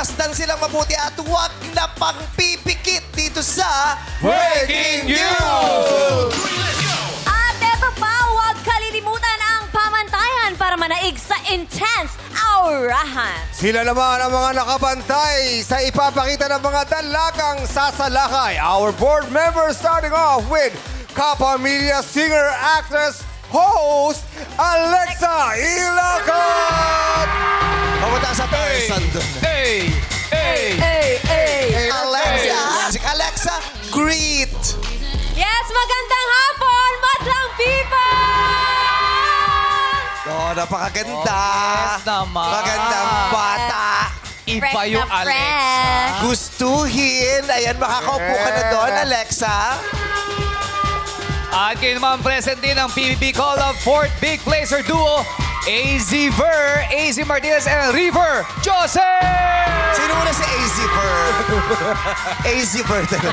Masdan silang mabuti at huwag na pang pipikit dito sa Breaking News! At eto pa, huwag kalilimutan ang pamantayan para manaig sa intense aurahan. Sila naman ang mga nakabantay sa ipapakita ng mga dalagang sasalakay. Our board members starting off with Kapamilya singer, actress, host, Alexa Ilocos! Pamunta sa Tarzan doon. Hey! Hey! Hey! Alexa, greet! Yes, magandang hapon, madlang people! Oh, napakaganda. Yes naman. Magandang bata. Iba Fresh yung na Alex. fresh. Gustuhin. Ayan, makakaupo ka na doon, Alexa. At kayo naman present din ang PBB Call of Fourth Big Placer Duo, AZ Ver, AZ Martinez, and River Joseph! Sino muna si AZ Ver? AZ Ver talaga.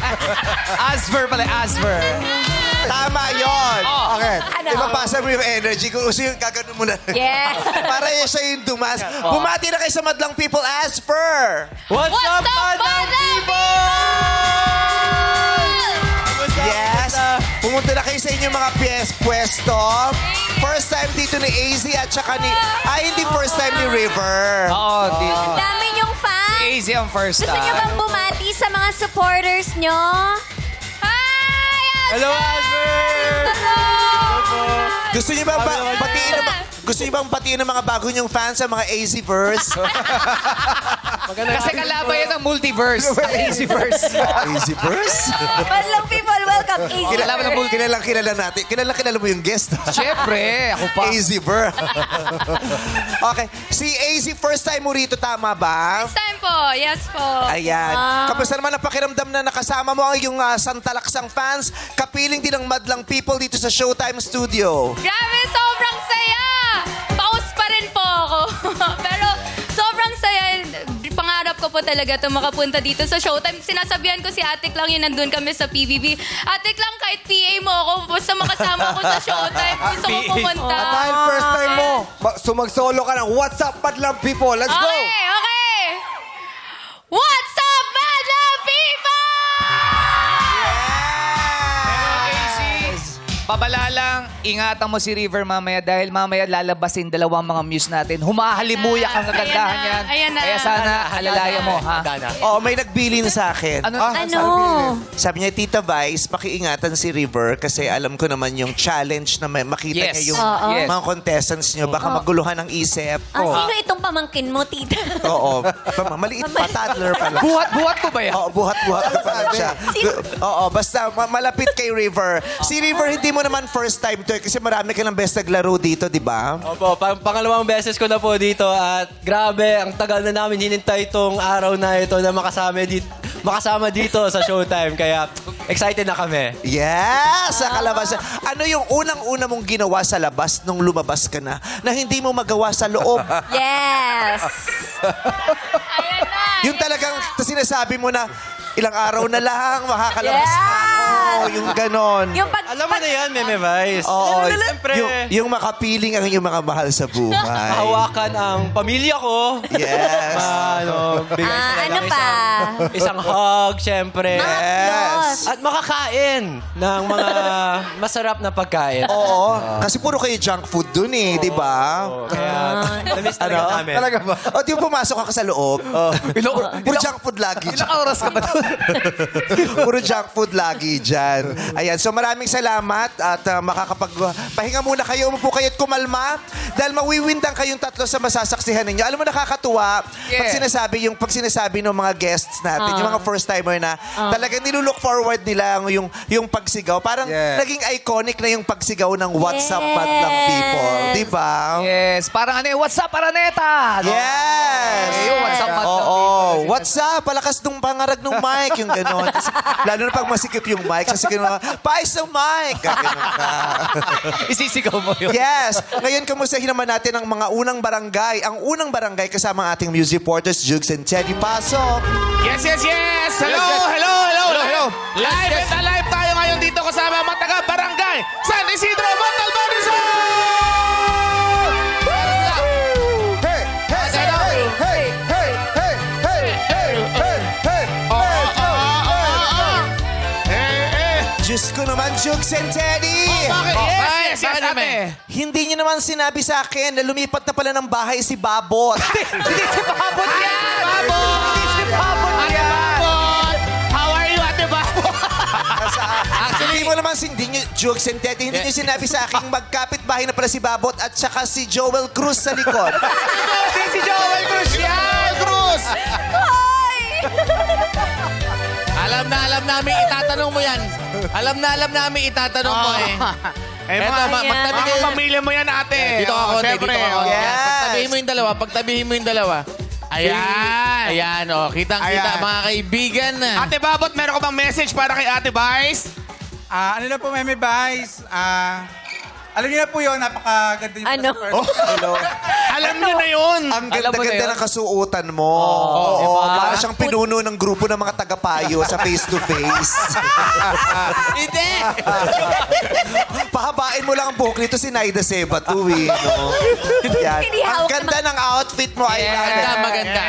Asver pala, Asver. Tama yon. Oh. Okay. Ano? Ipapasa mo yung energy. Kung gusto yung gaganon mo na. Yeah. Para yun siya yung dumas. Bumati na kayo sa Madlang People. Asper! What's, What's up, madlang people? Yes. Pumunta na kayo sa inyong mga pwesto. First time dito ni AZ at saka ni... hindi first time ni River. Oo, di. Ang dami niyong fans. AZ ang first Gusto niyo bang bumati sa mga supporters niyo? Hi! Hello, Asver! Gusto niyo bang batiin ng... Gusto niyo bang batiin ng mga bago niyong fans sa mga AZ-verse? Kasi kalaban yan ng multiverse. AZ-verse. AZ-verse? Madlang people, welcome. Easy. Kilala natin. Kilala mo yung guest. Siyempre, ako pa. AZ-ver. Okay. Si AZ, first time mo rito, tama ba? First time po. Yes po. Ayan. Kamusta naman ang pakiramdam na nakasama mo ang iyong santalaksang fans? Kapiling din ng Madlang People dito sa Showtime Studio. Grabe, sobrang saya! Paus pa rin po ako. Pero sobrang saya. Pangarap ko po talaga ito makapunta dito sa Showtime. Sinasabihan ko si Atik lang yun, nandun kami sa PBB. Atik lang, kahit PA mo ako, basta makasama ko sa Showtime. Gusto ko pumunta. At dahil first time mo, sumag-solo ka ng What's Up, Madlang People. Let's go! Okay. What's up, Madlang People? Pabala lang, ingatan mo si River mamaya dahil mamaya lalabasin dalawang mga muse natin. Humahalimuyak ang kagandahan Ayan na, yan. ayan na. Kaya sana alalayan mo, ha? Oo, may nagbilin sa akin. Ano? Ano? Sabi niya, Tita Vice, pakiingatan si River kasi alam ko naman yung challenge na makita Yes. niya yung Yes. mga contestants niyo. Baka maguluhan ang isip. Sino itong pamangkin mo, tita? Oo. Maliit pa, toddler pala. Buhat-buhat mo ba yan? Oo, buhat-buhat pa pala siya. Oo, basta malapit kay River. Si River, hindi mo naman first time to kasi marami ka ng best naglaro dito, di ba? Opo, pangalawang beses ko na po dito at grabe, ang tagal na namin hinintay itong araw na ito na makasama dito sa Showtime. Kaya excited na kami. Yes! Sa kalabasan. Ano yung unang-una mong ginawa sa labas nung lumabas ka na hindi mo magawa sa loob? Yes. Ayan na. Yung talagang sinasabi mo na ilang araw na lang, makakalabas na ako. Yung ganon. Yung pag... Alam mo na yan, Meme Vice. Oo. Siyempre, Yung makapiling ang iyong mga mahal sa buhay. hawakan ang pamilya ko. Yes. Bigay sila ano ng pa? isang hug, siyempre. Yes. At makakain ng mga masarap na pagkain. Oo. Kasi puro kayo junk food dun eh, di ba? Kaya, na-miss talaga namin. Talaga ba? O, di ba pumasok ka sa loob? Puro junk food lagi. Ilang oras ka ba doon? Puro junk food lagi dyan. Ayan, so maraming salamat at makakapagpahinga muna kayo, umupo kayo at kumalma dahil mawiwindang kayong tatlo sa masasaksihan ninyo. Alam mo, nakakatuwa pag sinasabi ng mga guests natin, yung mga first timer na talagang nilulook forward nila yung pagsigaw. Parang naging iconic na yung pagsigaw ng What's Up, Madlang People. Di ba? Yes, parang what's up, Araneta? Yes! Yung What's Up, Madlang Oo. People. What's up? Palakas nung pangarag nung mic, yung gano'n. Kasi, lalo na pag masikip yung mic, kasi gano'n, paayos ng mic! Gano'n ka. Isisigaw mo yun. Yes! Ngayon, kamustahin naman natin ang mga unang barangay. Ang unang barangay kasama ang ating music reporters, Jugs and Teddy Pasok. Yes, yes, yes! Hello, hello, hello, hello! Live and alive tayo ngayon dito kasama ang mga taga-barangay San Isidro, Montalban, Rizal! Hey! Hey! Hey! Hey! Hey! Hey! Hey! ko naman, Jukes and Teddy. Bakit? Yes, ate. Hindi niyo naman sinabi sa akin na lumipat na pala ng bahay si Babot. Hindi si Babot yan! Hindi si Babot Ate yan! Babot! How are you, Ate Babot? Actually, hindi mo naman Jukes and Teddy, hindi niyo sinabi sa akin magkapit bahay na pala si Babot at saka si Joel Cruz sa likod. Hindi si Joel Cruz yan! Cruz! Hoy! Alam namin itatanong mo yan. Alam namin itatanong mo eh. Eh, Eto, magtabi mga kayo. pamilya mo yan, ate. Dito ka konti, dito Siyempre, ka konti. Yes. Pagtabihin mo yung dalawa. Ayan. Ayan, oh. Kitang-kita, Ayan. mga kaibigan. Ate Babot, meron ka bang message para kay Ate Vice? Ano na po, Meme Vice? Alam niyo na po yun, napakaganda yung Ano? Hello. Alam niyo na yun. Ang Alam mo na ganda-ganda yun? ng kasuotan mo. Oo, para siyang pinuno ng grupo ng mga tagapayo sa face-to-face. Hindi! Pahabain mo lang ang buhok nito si Naida Seba tuwi, no? Yan. Hindi Ang hawak ganda ng outfit mo, ay Maganda.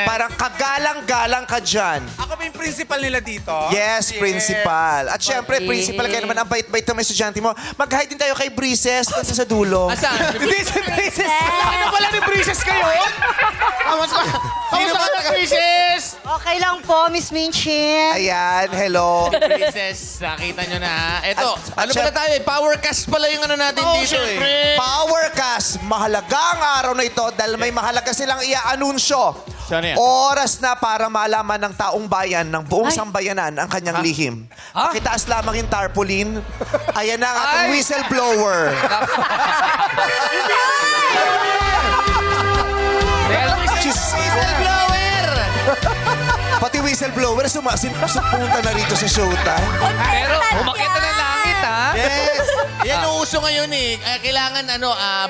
Parang kagalang-galang ka dyan. Ako ba yung principal nila dito? Yes, principal. At syempre, principal, kaya naman ang bait-bait ng mga estudyante mo. Mag-hi din tayo kay Breezes doon sa dulo. Asan? Hindi si Princess! Ano pala ni Princess kayo? Kamusta ka, Princess? Okay lang po, Miss Minchin. Ayan, hello. Princess, nakita nyo na ha. Eto, At ano pala tayo eh? Powercast pala yung ano natin dito eh. Powercast, mahalaga ang araw na ito dahil may mahalaga silang ia-anunsyo. Saan yan? Oras na para malaman ng taong bayan, ng buong sambayanan, ang kanyang lihim. Pakitaas lamang yung tarpaulin. Ayan na ang ating whistleblower. Whistleblower! Pati whistleblower, sumunta na rito sa Showtime. Pero umakit na ng langit, ha? Yes! Yan ang uso ngayon eh. Kailangan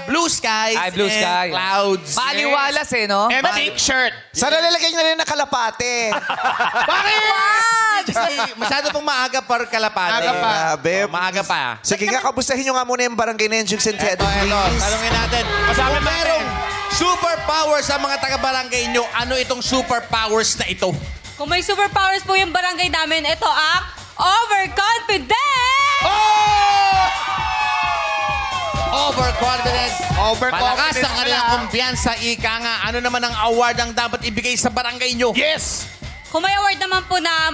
blue skies Ay, blue and sky. clouds. Maliwalas eh, no? And pink shirt. Sana lalagay niya rin na kalapate. Kasi masyado pong maaga para kalapate. Maaga pa. Grabe. Maaga pa. Sige nga, kabustahin nyo nga muna yung barangay na yung Jukes and Teddy, Ito, please. tanungin natin. Kasama Kung merong superpower sa mga taga-barangay nyo, ano itong superpowers na ito? Kung may superpowers po yung barangay namin, ito ang overconfident! Overconfidence. Overconfidence Palakas ang kanilang pala. kumpiyansa. Ika nga, ano naman ang award ang dapat ibigay sa barangay nyo? Yes! Kung may award naman po na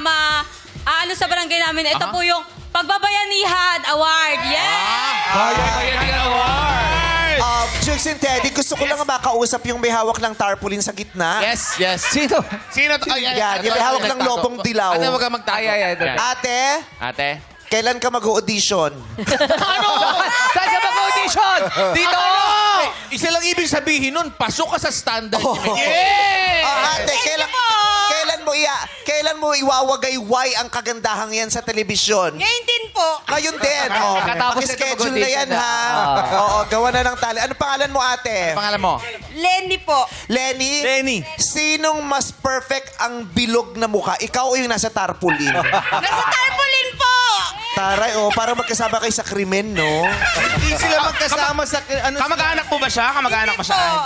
ano sa barangay namin, ito po yung Pagbabayanihan Award. Yeah! Jukes and Teddy, gusto ko lang makausap yung may hawak ng tarpaulin sa gitna. Yes, yes. Sino? Sino to? Yan, yung may hawak ng lobong dilaw. Ate, huwag ka magtago. Ay. Ate, Ate? kailan ka mag-audition? Saan siya mag-audition? Dito! Isa lang ibig sabihin nun, pasok ka sa standard. Yeah! Ate, kailan mo iwawagay-way ang kagandahang yan sa telebisyon? Ngayon din po. Ngayon din. Katapos ito Schedule na yan, mag-audition ha? Oo, gawa na ng tali. Ano pangalan mo, ate? Pangalan mo? Lenny po. Lenny? Lenny. Sinong mas perfect ang bilog na mukha? Ikaw o yung nasa tarpaulin? Nasa tarpaulin po. Taray, parang magkasama kayo sa krimen, no? Hindi sila magkasama sa... Kamag-anak mo ba siya? Kamag-anak mo siya? Hindi Ah, po.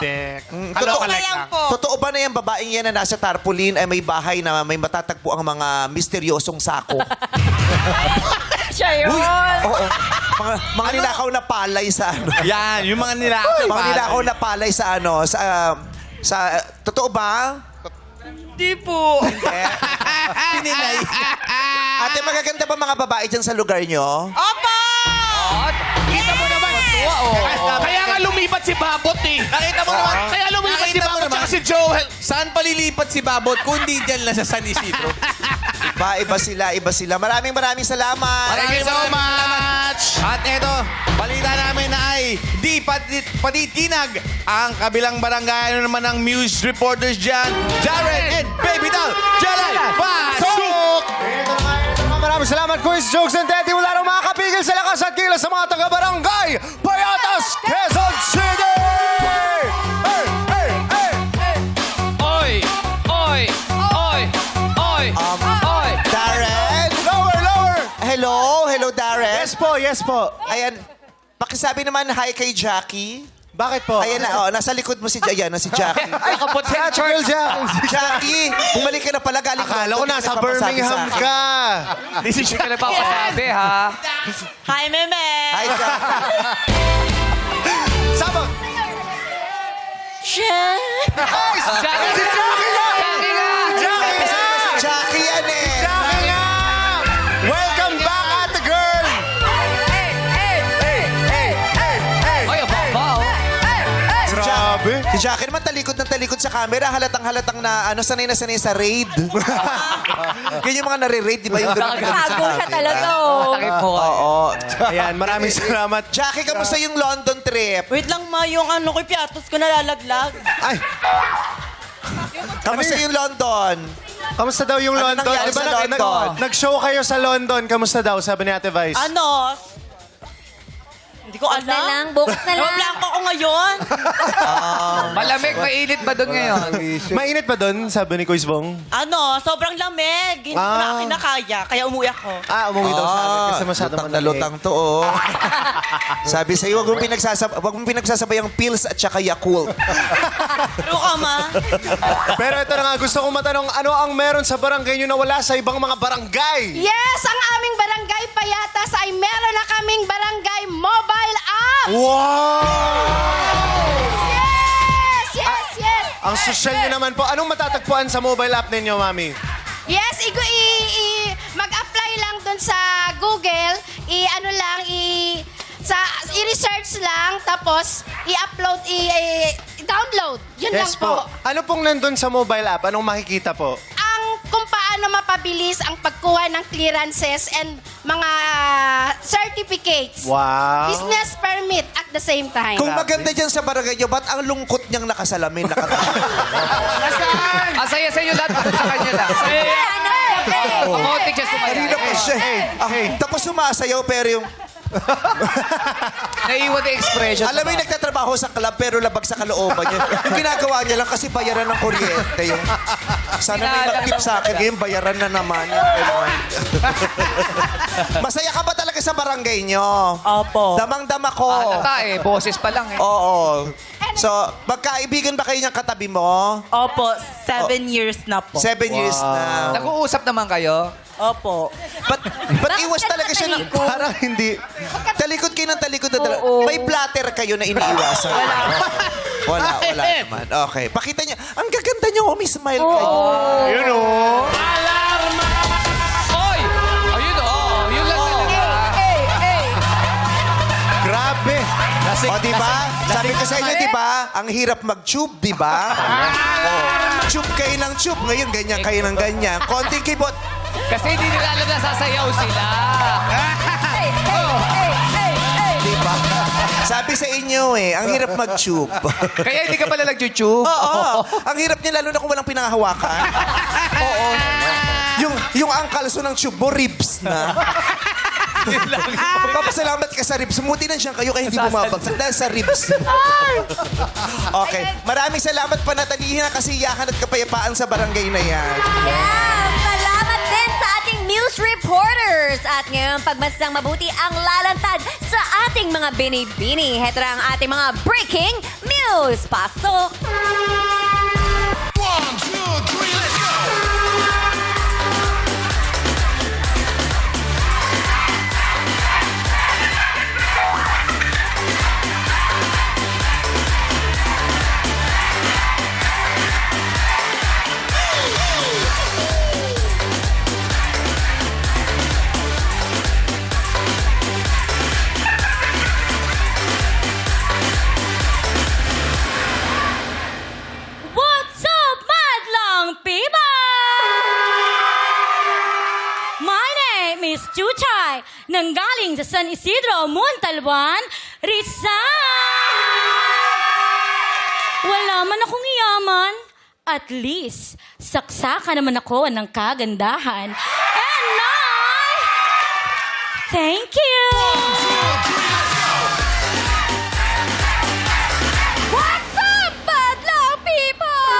hindi. Totoo Kaya lang po. Totoo ba na yung babaeng yan na nasa tarpaulin ay may bahay na may matatagpo ang mga misteryosong sako? Siya yun. Oo. Mga ninakaw na palay sa ano. Yan, yung mga nila. Mga ninakaw na palay sa ano. Sa totoo ba? Hindi po. Pininay. Ate, magaganda ba mga babae dyan sa lugar nyo? Opo! Kita mo naman. Kaya nga lumipat si Babot eh. Nakita mo naman. Kaya lumipat si Nakita mo Babot naman. tsaka si Joel. Saan palilipat si Babot kundi dyan lang sa San Isidro? Iba sila. Maraming salamat. Thank you so much. At eto, balita namin na ay di patitinag ang kabilang barangay. Ano naman ang news reporters dyan? Jared and Baby Doll, Jelay Pasok! Maraming salamat, Quiz, Jokes and Teddy. Wala nang makakapigil sa lakas at kilos sa mga taga-barangay. Payatas, Quezon City! Hey, hey, hey! Oy! Darren? Lower! Hello, Darren? Yes po. Ayan, pakisabi naman hi kay Jackie. Bakit po? Ayan na, nasa likod mo si Jackie. Nakapot sa church. Jackie, bumalik ka na pala galing Akala ko London, nasa hindi ka nagpapasabi Birmingham sa akin. ka. Hindi ka nagpapasabi, ha? Hi, Meme! Hi, Jackie. Sabang! Chef! Jackie nga! Jackie yan eh. Jackie nga! Welcome back, ate girl! Ay, ang baba, oh. Grabe. Si Jackie naman talikod ng talikod sa camera, halatang-halatang na sanay na sanay sa raid. Yan yung mga nare-raid, di ba? Yung ganun ganun sa Bago siya camera. talaga, oh. Takip mo ka. Oo. Ayan, maraming salamat. Jackie, kamusta yung London trip? Wait lang, ma. Yung ano ko, piatos ko nalalaglag. Ay, Kamusta yung London? kamusta daw yung Ano London? nangyari Di ba sa London? nag-show kayo sa London? Kamusta daw, sabi ni Ate Vice? Ano? Hindi ko Bukas na lang, alam. bukas na lang. Blanco ko ngayon. Malamig, mainit ba doon ngayon? Mainit ba doon, sabi ni Kuis Bong? Ano? Sobrang lamig. Hindi ko na kinakaya. Kaya umuwi ako. Umuwi daw sa amin kasi masyado lutang na lutang to, oh. Sabi sa'yo, wag mong pinagsasabay ang pills at saka Yakult. Pero ka, ma. Pero ito na nga, gusto kong matanong, ano ang meron sa barangay nyo na wala sa ibang mga barangay? Yes, ang aming barangay Payatas ay meron na kaming barangay mobile app. Wow! Yes. Ang social nyo naman po. Anong matatagpuan sa mobile app ninyo, Mami? Yes, mag-apply lang dun sa Google, i-research lang, tapos i-upload, i-download. Yun lang po. Ano pong nandun sa mobile app? Anong makikita po? Kung paano mapabilis ang pagkuha ng clearances and mga certificates. Wow. Business permit at the same time. Kung maganda dyan sa barangay nyo, ba't ang lungkot niyang nakasalamin, Ang saya sa inyo lahat, bakit sa kanya lang? Pamotik siya sumaya. Kanina pa siya. Tapos sumasayaw, pero yung... Naiwan yung expression. Alam mo yung nagtatrabaho sa club pero labag sa kalooban niya. Yung ginagawa niya lang kasi bayaran ng kuryente. Yung, sana may mag-tip sa akin. Ngayon, bayaran na naman. Masaya ka ba talaga sa barangay niyo? Opo. Damang-dama ko. Halata eh, boses pa lang eh. Oo. So, magkaibigan ba kayo niyang katabi mo? Opo, 7 years na po. 7 years na. Nag-uusap naman kayo? Opo. Ba't iwas talaga siya ng... Parang hindi. Talikod kayo ng talikod na talaga. May platter kayo na iniiwasan. Wala naman. Okay. Pakita niya. Ang gaganda niyo, umi-smile kayo. Yun o. Oy! Ayun oh, yun lang talaga. Grabe. O, diba? Sabi ko sa inyo, diba? Ang hirap mag-tube, diba? Tube kayo ng tube. Ngayon, ganyan kayo ng ganyan. Konting keyboard. Kasi hindi nila alam na sasayaw sila. Diba? Sabi sa inyo ang hirap mag-tube. Kaya hindi ka pala nag-YouTube? Oo. Ang hirap niya, lalo na kung walang pinangahawakan. Oo. Yung angkalso ng tube mo, ribs na. Papasalamat ka sa ribs. Muti na siyang kayo kaya hindi bumabagsak dahil sa ribs. Okay. Maraming salamat panatalihin na kasiyahan at kapayapaan sa barangay na yan. Yes! Salamat din sa ating news reporters. At ngayon, pagmasang mabuti ang lalantad sa ating mga bini-bini. Heto na ang ating mga breaking news. Pasok! 1, 2, 3, let's go! What's up, madlang people? My name is Chuchay, nanggaling sa San Isidro, Montalban, Rizal. Wala man akong yaman. At least, saksakan naman ako ng kagandahan. And thank you! What's up, madlang people?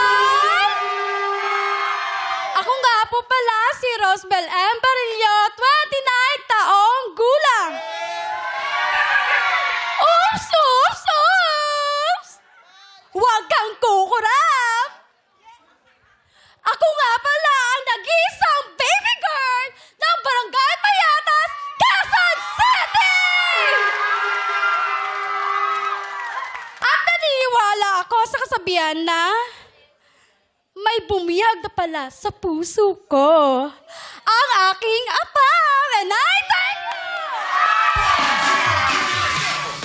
Ako nga po pala si Rosbel M. Barillo, 29 taong gulang. Oops! ako sa kasabihan na may bumiyag na pala sa puso ko. Ang aking apam. And I thank you!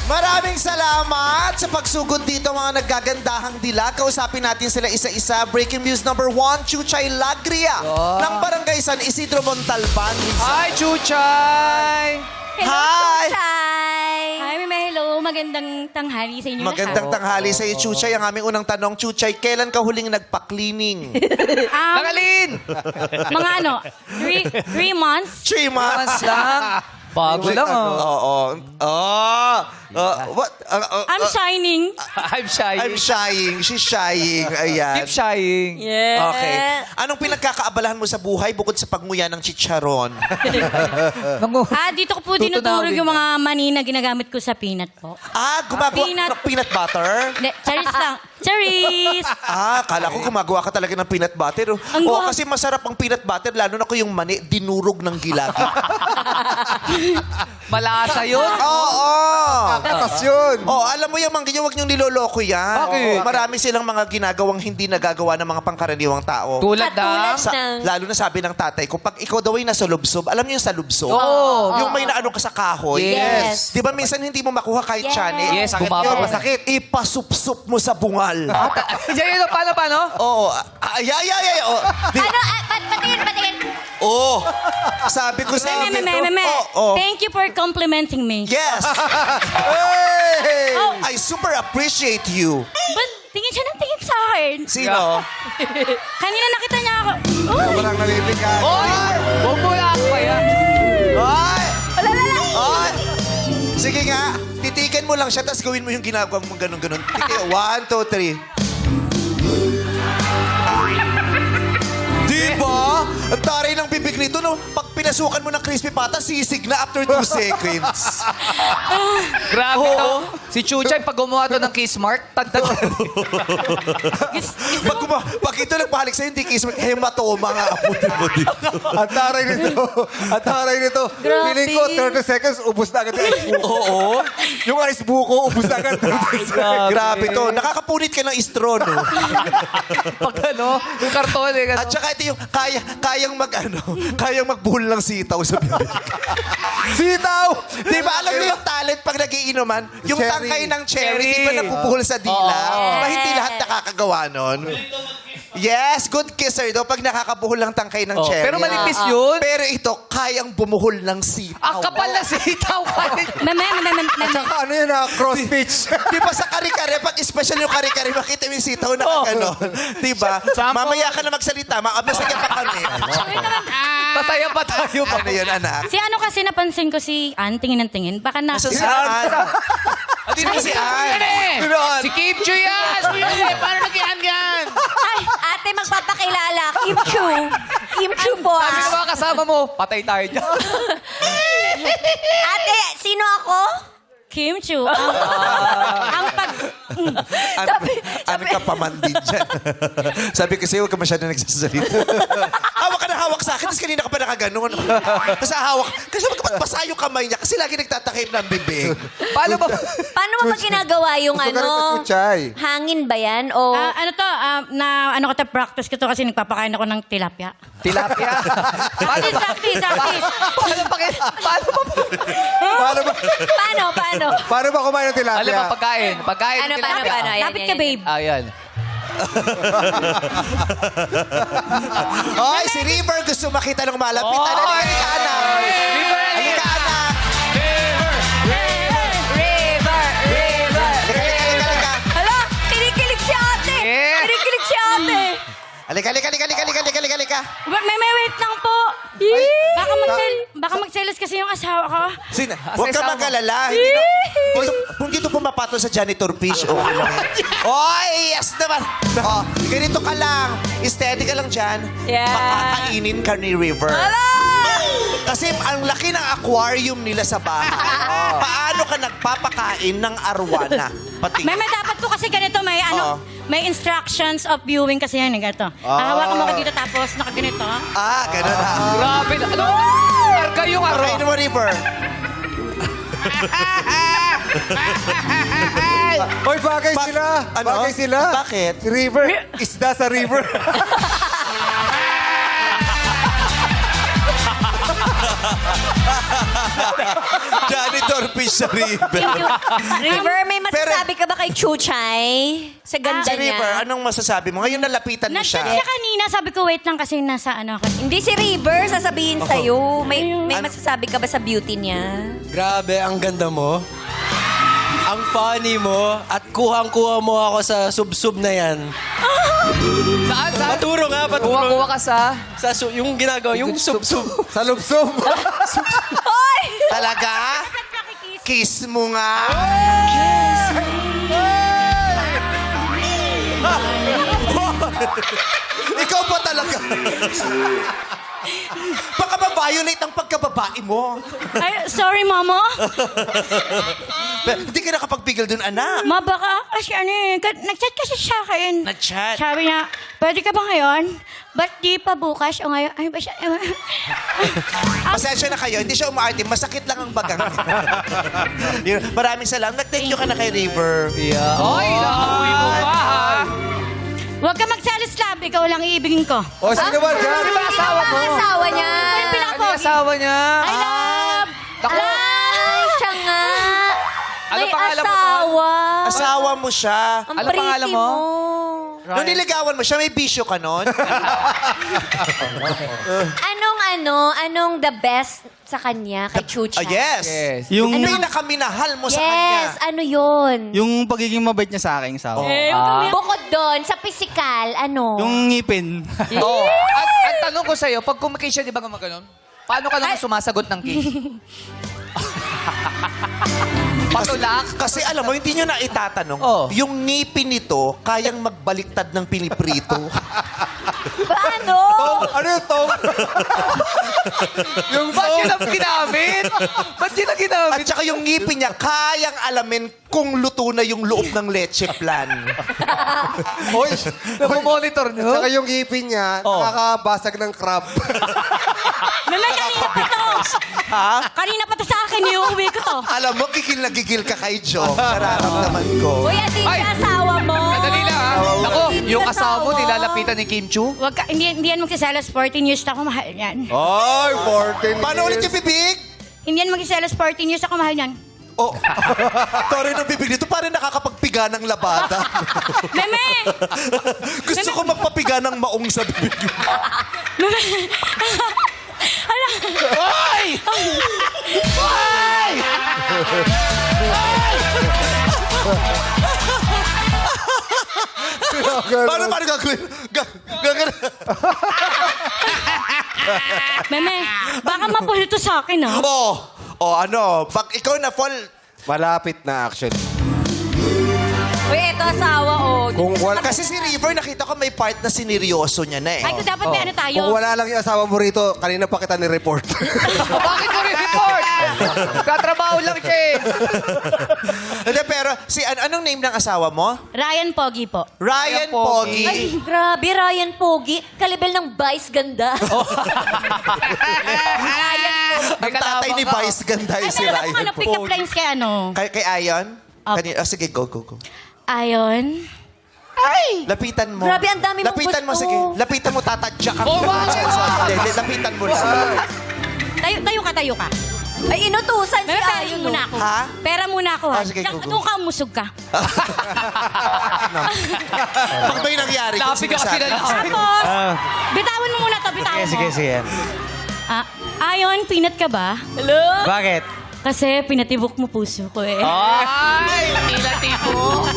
Maraming salamat sa pagsugod dito mga naggagandahang dilag. Kausapin natin sila isa-isa. Breaking news number 1, Chuchay Lagria ng Barangay San Isidro Montalban. Hi, Chuchay! Hello, Hi! Chuchay! Hi, Meme. Hello. Magandang tanghali sa inyo Magandang tanghali sa iyo, Chuchay. Ang aming unang tanong, Chuchay, kailan ka huling nagpa-cleaning? Nakalin! Mga 3 months. 3 months. lang. Bago lang, Oo. What? I'm shining. I'm shying. I'm shying. She's shying. Ayan. Keep shying. Yeah. Okay. Anong pinagkakaabalahan mo sa buhay bukod sa pagnguya ng chicharon? Dito ko po dinudurog yung mga mani na ginagamit ko sa peanut po. Gumagawa Peanut. ng peanut butter? Hindi, cherries lang. Cherries! Kala ko gumagawa ka talaga ng peanut butter. Ang Oo, guwa- kasi masarap ang peanut butter, lalo na ko yung mani, dinurog ng gilagi. Malasa yun. Oo! Katas yun. Alam mo yung mangginyo, huwag niyong niloloko yan. Bakit? Marami silang mga ginagawang hindi nagagawa ng mga pangkaraniwang tao. Tulad na. Lalo na sabi ng tatay ko, pag ikaw daw ay nasa lubsob, alam niyo yung sa lubsob? Yung may naano ka sa kahoy. Yes. Di ba minsan hindi mo makuha kahit tiyan eh? Yes, bumaba. Masakit. Ipasup-sup mo sa bungal. Yan, paano? Oo. Patingin. Sabi ko sa inyo. Meme. Thank you for complimenting me. Yes. Hey! I super appreciate you. But tingin siya ng tingin sa akin. Sino? Kanina nakita niya ako. Walang naliligan. Huwag mo lang pa yan. Ay! Sige nga, titikan mo lang siya, tapos gawin mo yung ginagawa mo ganun-ganun. 1, 2, 3. Diba? Ang taray ng bibig nito, no? Pag pinasukan mo ng crispy pata, sisig na after 2 seconds. Grabe to. Si Chuchay, pag gumawa to ng Kiss Mark, tagtag. Pag ito nagpahalik sa'yo, hindi kiss, hematoma nga ako. Ang taray nito. Ang taray nito. Grabe. Feeling ko, 30 seconds, ubus na agad yung ice buko. Oo. Yung ice buko, ubus na agad 30 seconds. Grabe to. Nakakapunit ka ng straw, no? Pag yung karton eh. At saka ito yung kayang magbuhol ng sitaw sa bibig. Sitaw! Di ba alam niyo yung talent pag nagiinuman? Yung Cherry. tangkay ng cherry, di ba napupuhol sa dila? Ba hindi lahat nakakagawa nun? Yes, good kisser daw pag nakakabuhol ng tangkay ng cherry. Pero manipis yun. Pero ito, kayang bumuhol ng sitaw. Ang kapal na sitaw. Meme. Tsaka ano yun cross pitch. Di ba sa kare-kare, pag special yung kare-kare, makita mo yung sitaw na gano'n. Di ba? Mamaya ka na magsalita, makabasagyan pa kami. Pataya pa tayo. Ano yun, anak? Si ano kasi napansin ko si Ann, tingin ng tingin. Baka na... Nasa saan? Sino si Ann? Si Kim Chu yan. Paano nag-ian yan? Ay, ate, magpapakilala. Kim Chu. Kim Chu po, Sabi ng mga kasama mo, patay tayo dyan. Ate, sino ako? Kim Chu. Ang pag... Ano ka pa man din dyan? Sabi kasi, huwag ka masyado nagsasalita. Hawak ka na hawak sa akin, tapos kanina ka pa nakaganon. Tapos hawak. Kasi magkapagpasa yung kamay niya kasi lagi nagtatakip ng bibig. Paano ba? Paano mo ba ginagawa yung Gusto ka rin sa Chuchay. hangin ba yan? O ano to, ano ko to, practice ko to kasi nagpapakain ako ng tilapia. Tilapia. Practice. Paano ba? Paano ba kumain ng tilapia? Alam mo, pagkain. Pagkain Ano, ng paano? tilapia. Ayan, Lapit yan, ka, yan. babe. Ayan. Hoy, si River gusto makita ng malapit. Halika, anak. Halika, anak. Halika. Hala, kinikilig si ate. Yes. Kinikilig si ate. Halika. May wait lang po. Baka magselos kasi yung asawa ko. Huwag ka mag-alala. Kung dito pumapatol sa janitor fish, okay lang. Oy, yes naman. Ganito ka lang. Steady ka lang dyan. Yeah. Makakainin ka ni River. Kasi ang laki ng aquarium nila sa bahay. Paano ka nagpapakain ng arwana? Meme, dapat po kasi ganito, may instructions of viewing kasi yan, ganito. Hahawakan mo ko dito tapos nakaganito. Ganun ha. Grabe. Ano? Arga yung Kainin mo, River. Hoy, bagay sila. Ano? Bagay sila. Bakit? Si River. Isda sa river. Janitor fish sa river. River, may masasabi ka ba kay Chuchay? Sa ganda Sa niya. river, anong masasabi mo? Ngayon nalapitan mo Nag-chat siya. siya kanina. Sabi ko, wait lang kasi nasa ano ako. Hindi si River, sasabihin sa'yo. May masasabi ka ba sa beauty niya? Grabe, ang ganda mo. Ang funny mo. At kuhang-kuha mo ako sa sub-sub na yan. Saan? Paturo nga, paturo. Kuha ka sa... Yung ginagawa, yung sub-sub. Sa lubsob. Talaga? Kiss mo nga. Ikaw ba talaga? Baka ma-violate ang pagkababae mo. Ay, sorry, mama. Hindi ka nakapagpigil dun, anak. Ma, baka kasi ano eh. Nag-chat kasi siya akin. Nag-chat? Sabi niya, pwede ka ba ngayon? Ba't di pa bukas? O ngayon? Ay, ba siya? Pasensya na kayo, hindi siya umaarte. Masakit lang ang bagang. Yun, maraming salamat. Nag-thank you ka na kay River. Yeah. Oy, nakauwi mo pa, ha? Huwag ka magsalas lab. Ikaw lang iibigin ko. O, sino ba dyan? Sino ba asawa mo? Ang asawa niya. Ano yung Ano pinakapogi? yung asawa niya? I love! Ako. Ay, siya nga. Ano May pangalan mo, asawa. Asawa mo siya. Ang Ano pretty pangalan mo? Nung niligawan mo siya, may bisyo ka nun? Anong the best sa kanya, kay Chuchay? Yes. Yung, Yung pinakaminahal mo sa kanya. Yes, ano yun? yung pagiging mabait niya sa akin, sawa. Bukod doon, sa physical, ano? Yung ngipin. Oh. Ang tanong ko sa'yo, pag kumikay siya, di ba gumaganon? Paano ka naman sumasagot ng kiss? Patulak? Kasi alam mo, hindi nyo na itatanong, Oh. yung ngipin nito, kayang magbaliktad ng piniprito. Paano? Ano yung tong? Yung ba't yun ang ginamit? Ba't yun ang ginamit? At saka yung ngipin niya, kayang alamin kung luto na yung loob ng leche plan. Hoy, Napomonitor nyo? saka yung ngipin niya, nakakabasag ng crab. Mama, kanina pa to. Ha? Kanina pa to sa akin. Iuwi ko to. Alam mo, gigil na gigil ka kay Jong. Nararamdaman ko. Kuya, di Ay! siya asawa mo. Madali lang, ha? Ako, yung asawa mo, asawa. nilalapitan ni Kim Chu? Wag ka, hindi yan magsasalas. 14 years na ako mahal yan. Ay, 14 Paano ulit yung bibig? Hindi yan magsasalas. 14 years ako mahal yan. Oh, Tori ng bibig nito, parang nakakapagpiga ng labada. Meme! Gusto ko magpapiga ng maong sa bibig. Meme! Hala! Hoy! Hoy! Paano gagawin? Gagawin. Meme, baka mapulito sa akin, ha? Ano, pag ikaw na fall, Malapit na, actually. Uy, eto asawa, oh. Kung wala, kasi si River, nakita ko may part na sineryoso niya na eh. Ay, kung dapat may ano tayo. kung wala lang yung asawa mo rito, kanina pa kita ni-report. Bakit mo rin-report? Katrabaho lang siya eh. Hindi, pero, anong name ng asawa mo? Ryan Pogi po. Ryan Pogi. Ay, grabe, Ryan Pogi. Kalibel ng Vice ganda. Ang tatay ni Vice ganda Ay, si meron akong Ryan pick-up Pogi. lines kay ano. Kay Ayon? Opo. Sige, go. Ayon. Lapitan mo. Grabe, ang dami mong Lapitan mo, gusto. sige. Lapitan mo, tatadya ka. Oh, bakit? Hindi, lapitan mo lang. Tayo ka. Ay, inutusan si May pera Ayon. muna ako. Ha? Pera muna ako, ha? Sige, go. Doon ka, umusog ka. Pag may nangyari, kung Lapig ka kasi sinasabi. na Tapos, bitawan mo muna to, bitawan mo. sige. Ayon, pinat ka ba? Hello? Bakit? Kasi pinatibok mo puso ko eh. Ay! Tila-tipo.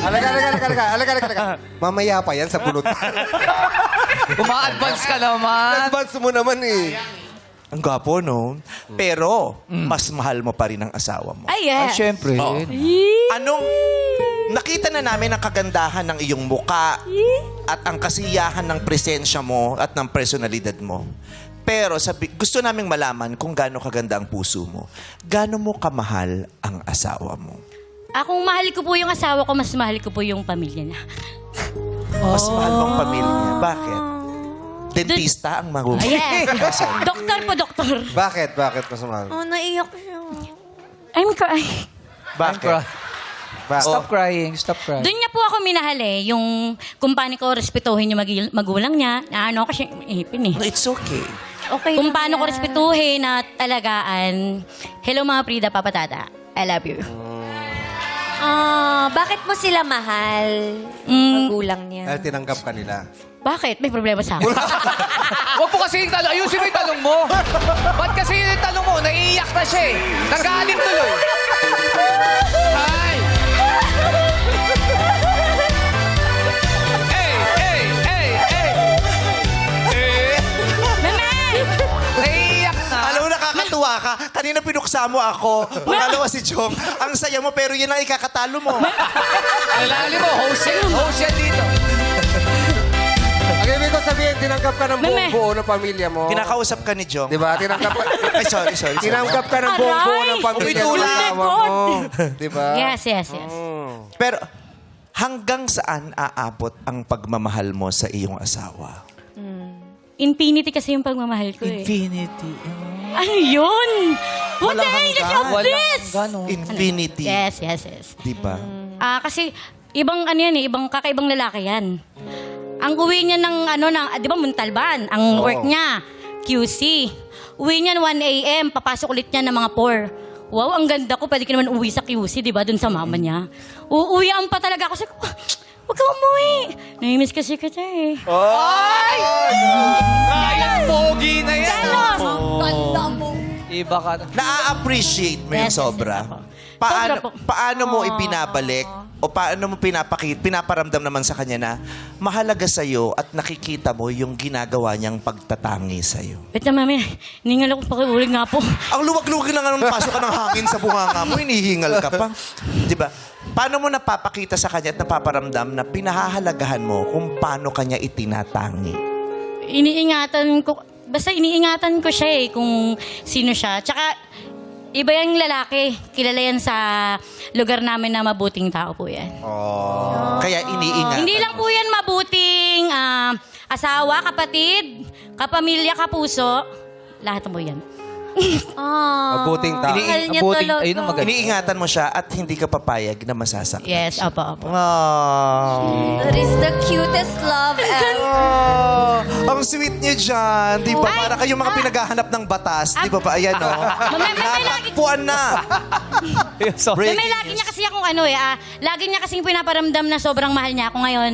Alaga. Mamaya pa yan sa bunot. Uma-advance ka naman. Advance mo naman eh. Ang gwapo, no? Pero, mas mahal mo pa rin ang asawa mo. Ay, yes. Siyempre. Anong... Nakita na namin ang kagandahan ng iyong muka at ang kasiyahan ng presensya mo at ng personalidad mo. Pero gusto naming malaman kung gaano kaganda ang puso mo. Gaano mo kamahal ang asawa mo? Akong mahal ko po yung asawa ko, mas mahal ko po yung pamilya na. Mas mahal mo ang pamilya niya. Bakit? Dentista ang Yes. Doktor po, doktor. Bakit? Bakit mas mahal? Oh, naiyak siya. I'm crying. Bakit? Stop crying. Stop crying. Doon niya po ako minahal eh. Yung kung paano ko respetuhin yung magulang niya. Na ano kasi ipin eh. No, it's okay. Okay Kung lang paano ko yan. respetuhin at alagaan. Hello mga Prida, Papa Tata. I love you. Bakit mo sila mahal? Magulang niya. Dahil tinanggap ka nila. Bakit? May problema sa akin. Huwag po kasi yung tanong. Ayusin mo yung tanong mo. Ba't kasi yung tanong mo? Naiiyak na siya eh. Nagalit tuloy. Ay! Naiiyak na. Alam mo, nakakatuwa ka. Kanina pinuksa mo ako. Pangalawa si Chong. Ang saya mo, pero yun ang ikakatalo mo. Alali mo, host yan dito. Ang ibig ko sabihin, tinanggap ka ng buong Meme. buo ng pamilya mo. Kinakausap ka ni Chong. Di ba? Tinanggap ka. Ay, sorry. Tinanggap ka ng buong buo ng pamilya ng Umitulang. asawa mo. Di ba? Yes. Pero hanggang saan aabot ang pagmamahal mo sa iyong asawa? Infinity kasi yung pagmamahal ko eh. Infinity. Ano yun? What the hell is of Walang this? gano'n. Infinity. Yes. Di ba? Kasi ibang ano yan eh, ibang kakaibang lalaki yan. Ang uwi niya ng di ba Montalban, ang work niya, QC. Uwi niya 1 a.m., papasok ulit niya ng mga 4. Wow, ang ganda ko, pwede ka naman uwi sa QC, di ba, dun sa mama niya. Uuwian pa talaga ako. Sabi ko, huwag ka umuwi. Namimiss kasi kita eh. Ay! Ay, pogi na yan. Ganos! Ganda mo. Iba ka. Na-appreciate mo yung Yes, sobra. yes, yes. Paano, Sobra po. paano mo ibinabalik o paano mo pinaparamdam naman sa kanya na mahalaga sa'yo at nakikita mo yung ginagawa niyang pagtatangi sa'yo? Wait na, mami. Hiningal ako pakiulig nga po. Ang luwag-luwag lang nung pasok ka ng hangin sa bunganga mo, hinihingal ka pa. Di ba? Paano mo napapakita sa kanya at napaparamdam na pinahahalagahan mo kung paano kanya itinatangi? Iniingatan ko siya eh, kung sino siya. Tsaka, iba yung lalaki. Kilala yan sa lugar namin na mabuting tao po yan. Kaya iniingat. Hindi lang po yan mabuting asawa, kapatid, kapamilya, kapuso. Lahat po yan. Mabuting tao. Mahal niya Mabuting- talaga. ayun ang maganda. Iniingatan mo siya at hindi ka papayag na masasaktan. Yes, opo. That is the cutest love ever. Ang sweet niyo dyan. Di ba? Para kayong mga pinaghahanap ng batas. Di ba pa? Ayan, oh. Natakpuan na. May lagi niya kasi akong lagi niya kasing pinaparamdam na sobrang mahal niya ako ngayon.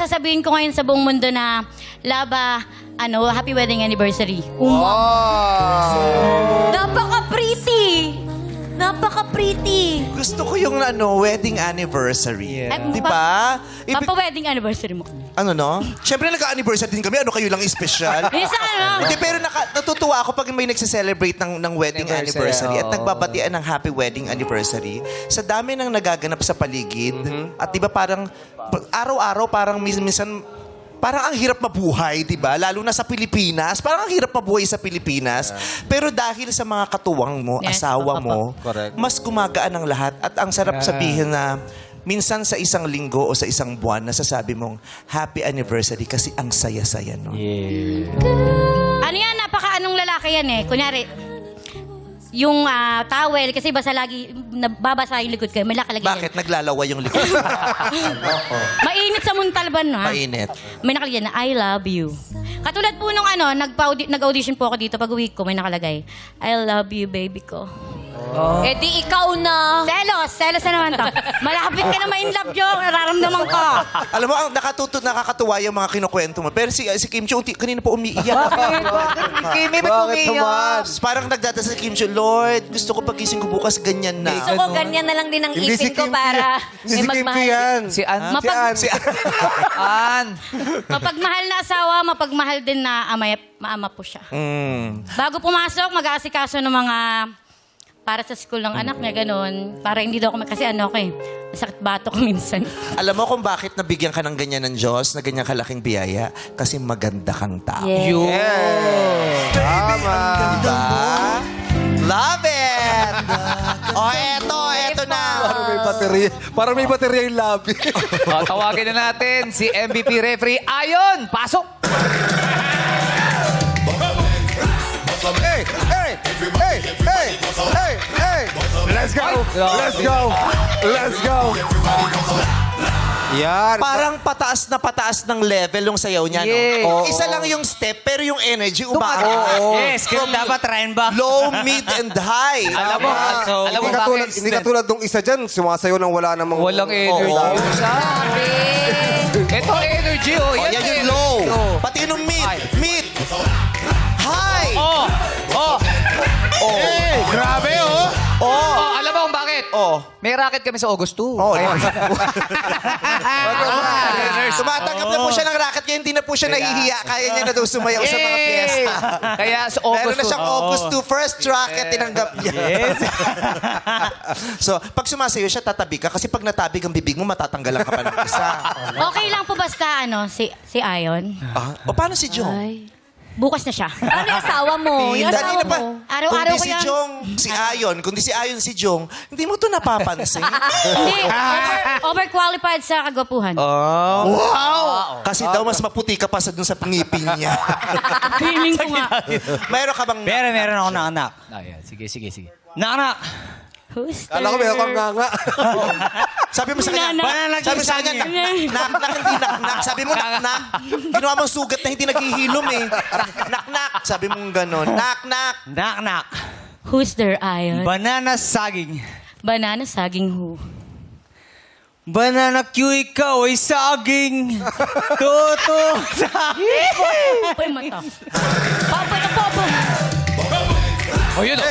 Sasabihin ko ngayon sa buong mundo na, Laba, happy wedding anniversary. Napaka-pretty. Napaka-pretty. Gusto ko yung wedding anniversary. Ay, Di ba? Papa-wedding anniversary mo. No? Siyempre nagka-anniversary din kami. Ano kayo lang special? Minsan Hindi, pero natutuwa ako pag may nagse-celebrate ng wedding anniversary at nagbabatian ng happy wedding anniversary. Sa dami ng nagaganap sa paligid. At di ba parang araw-araw parang minsan parang ang hirap mabuhay, di ba? Lalo na sa Pilipinas. Parang ang hirap mabuhay sa Pilipinas. Pero dahil sa mga katuwang mo, Yes, asawa mo, Correct. mas gumagaan ang lahat. At ang sarap sabihin na minsan sa isang linggo o sa isang buwan, nasasabi mong happy anniversary kasi ang saya-saya, no? Ano yan, napaka-anong lalaki yan eh. Kunyari, yung towel, kasi basa lagi, nababasa yung likod ko, may nakalagay Bakit? Naglalawa yung likod. Mainit sa Montalban, no? Mainit. May nakalagay na, I love you. Katulad po nung nag-audition po ako dito, pag uwi ko, may nakalagay, I love you, baby ko. Eh di ikaw na. Selos na naman to. Malapit ka na ma-inlove, Jo. Nararamdaman ko. Alam mo, ang nakakatuwa yung mga kinukwento mo. Pero si Kim Chiu, kanina po umiiyak. Kimi, ba't umiiyak? Parang nagdadasal si Kim Chiu, Lord, gusto ko pagising ko bukas, ganyan na. Gusto ko ganyan na lang din ang Hindi si ipin ko Kim para Hindi si Kim Chiu yan. Si Ann. Si Ann. Ann. Mapagmahal na asawa, mapagmahal din na maama po siya. Bago pumasok, mag-aasikaso ng mga para sa school ng anak niya, ganun. Para hindi daw kasi masakit bato ko minsan. Alam mo kung bakit nabigyan ka ng ganyan ng Diyos, na ganyan kalaking biyaya? Kasi maganda kang tao. Tama. Diba? Love it! Eto na. Parang may baterya yung labi. Tawagin na natin si MVP referee Ayon. Pasok! Hey! Let's go! Let's go! Let's go! Yan. Parang pataas ng level yung sayaw niya, Yes. no? Oo. Isa lang yung step, pero yung energy umaangat. Yes, kaya dapat trying ba? Low, mid, and high. Alam mo, alam mo bakit? Hindi katulad nung isa dyan, sumasayo nang wala namang... Walang energy. Oo. Ito energy, oh. Oh, yan yung low. Pati yung mid, high. Grabe, oh. Oh, alam mo kung bakit? Oh. May racket kami sa August 2. Oh, Tumatanggap na po siya ng racket kaya hindi na po siya nahihiya. Kaya niya na daw sumayaw sa mga piyesta. Kaya sa Meron August na siyang August 2 first racket, tinanggap niya. So, pag sumasayo siya, tatabi ka. Kasi pag natabig ang bibig mo, matatanggalan ka pa ng isa. Okay lang po basta si Ayon. O paano si Jong? Bukas na siya. Ano yung asawa mo? Yung asawa Kanina pa, mo? Araw-araw kundi ko si yan. Jong, si Ayon, kundi si Ayon, si Jong, hindi mo to napapansin. Hindi, overqualified sa kagwapuhan. Wow! Kasi daw mas maputi ka pa sa dun sa ngipin niya. Feeling ko nga. Mayroon ka bang... Meron ako na anak. Ayan, sige. Naanak! Who's Kala ko meron kang nga. Sabi mo sa kanya, Nanak. sabi mo sa kanya, nak, hindi nak. Sabi mo, nak. Ginawa mong sugat na hindi naghihilom eh. Nak. Sabi mo gano'n. Nak. Nak! Who's there, Ayon? Banana saging. Banana saging who? Banana Q, ikaw ay saging. Toto saging. Ay, mata. Papa. Oh, yun, oh.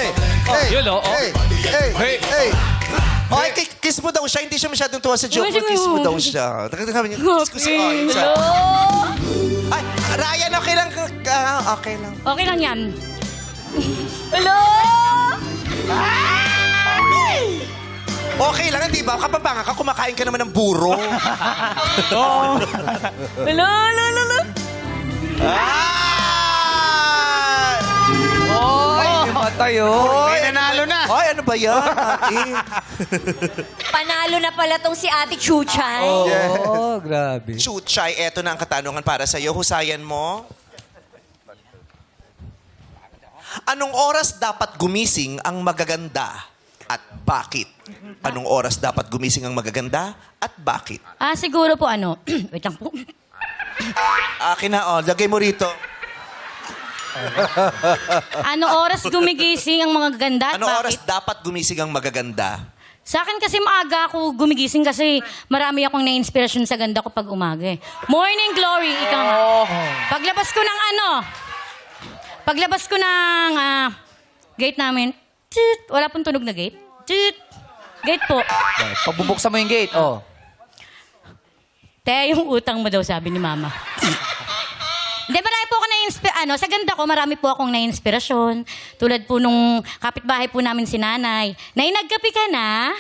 Yun, oh. Hey! Okay, kiss mo daw siya. Hindi siya masyadong tuwa sa joke mo. Kiss mo daw siya. Kami niya, kiss ko siya. Oh, yun siya. Ay, Ryan, okay lang. Okay lang. Okay lang yan. Hello? Okay lang, hindi ba? Kapabanga ka, kumakain ka naman ng buro. Hello? Oy, matay, oh. May nanalo na. Ay, ano ba yan? Ate? Panalo na pala tong si Ate Chuchay. Oh, grabe. Chuchay, eto na ang katanungan para sa'yo. Husayan mo. Anong oras dapat gumising ang magaganda at bakit? Anong oras dapat gumising ang magaganda at bakit? Siguro po wait lang po. Akin na, lagay mo rito. Ano oras gumigising ang mga ganda at Anong bakit? oras dapat gumising ang magaganda? Sa akin kasi maaga ako gumigising kasi marami akong na-inspirasyon sa ganda ko pag umaga eh. Morning glory, ikaw nga. Paglabas ko ng gate namin, tut, wala pong tunog na gate. Tut, gate po. Pagbubuksan mo yung gate, oh. Te, yung utang mo daw, sabi ni mama. Hindi, marami po ako sa ganda ko, marami po akong na-inspirasyon. Tulad po nung kapitbahay po namin si nanay. Nay, nagkape ka na?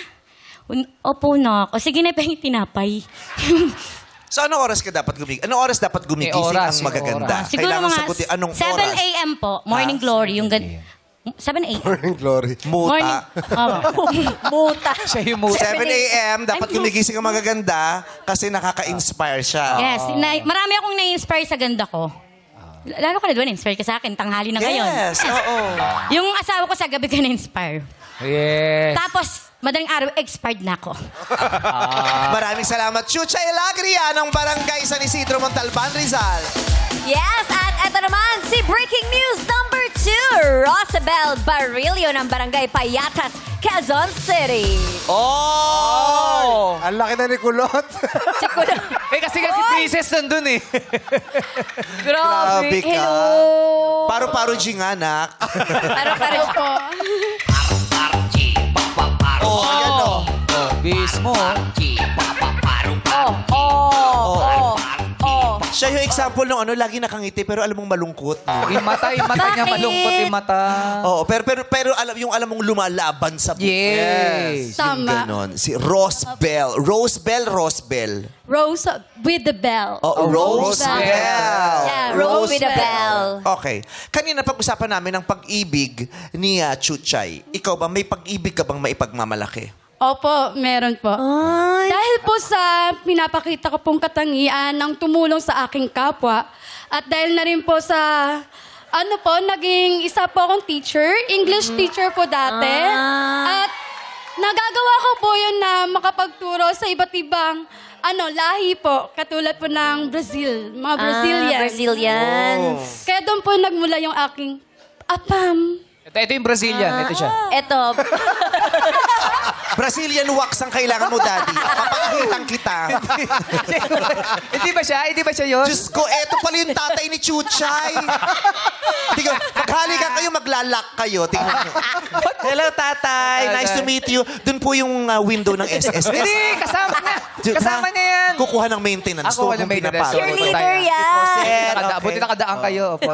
Opo, nak. O sige na, pahing tinapay. So, anong oras ka dapat gumigising? Anong oras dapat gumigising oras, ang magaganda? Siguro Kailangan mga sagutin anong 7 oras. a.m. po, morning glory. Yung 7 a.m. Morning glory. Morning. Muta. Muta. Siya yung muta. 7 a.m. dapat gumigising ang magaganda kasi nakaka-inspire siya. Yes, marami akong na-inspire sa ganda ko. Lalo ka na doon, inspire ka sa akin. Tanghali na ngayon. Yes, oo. Yung asawa ko sa gabi ka na-inspire. Yes. Tapos, madaling araw, expired na ako. Maraming salamat. Chuchay Lagria ng Barangay San Isidro, Montalban, Rizal. Yes, at eto naman, si Breaking News number 2, Rosabel Barilio ng Barangay Payatas, Quezon City. Oh! Ang laki na ni Kulot. Kasi si Princess nandun eh. Grabe ka. Hello. Paro-paro G nga, anak. Paro po. Oh, ayan o. Mismo. Siya yung example ng lagi nakangiti pero alam mong malungkot. Yung mata niya Bakit? malungkot yung mata. Oo, pero alam mong lumalaban sa buhay. Yes. Yung ganon. Si Rosebel. Rosebel. Rose with the bell. Oh, Rosebel. Yeah, Rose with a bell. Okay. Kanina pag-usapan namin ang pag-ibig ni Chuchay. Ikaw ba, may pag-ibig ka bang maipagmamalaki? Opo, meron po. Dahil po sa pinapakita ko pong katangian ng tumulong sa aking kapwa at dahil na rin po sa naging isa po akong teacher, English teacher po dati. At Nagagawa ko po yun na makapagturo sa iba't ibang lahi po. Katulad po ng Brazil, mga Brazilians. Brazilians. Kaya doon po nagmula yung aking apam. Ito yung Brazilian. Ito siya. Ito. Brazilian wax ang kailangan mo, Daddy. Papakitang kita. Hindi ba siya? Hindi ba siya yun? Diyos ko, eto pala yung tatay ni Chuchay. Tingnan, maghalikan kayo, maglalak kayo. Tingnan nyo. Hello, tatay. Nice to meet you. Doon po yung window ng SSS. Hindi! Kasama niya! Kasama niya yan! Kukuha ng maintenance. Ako to, ng kung maintenance. pinapagod. Cheerleader yan. Buti nakadaan kayo. Opo.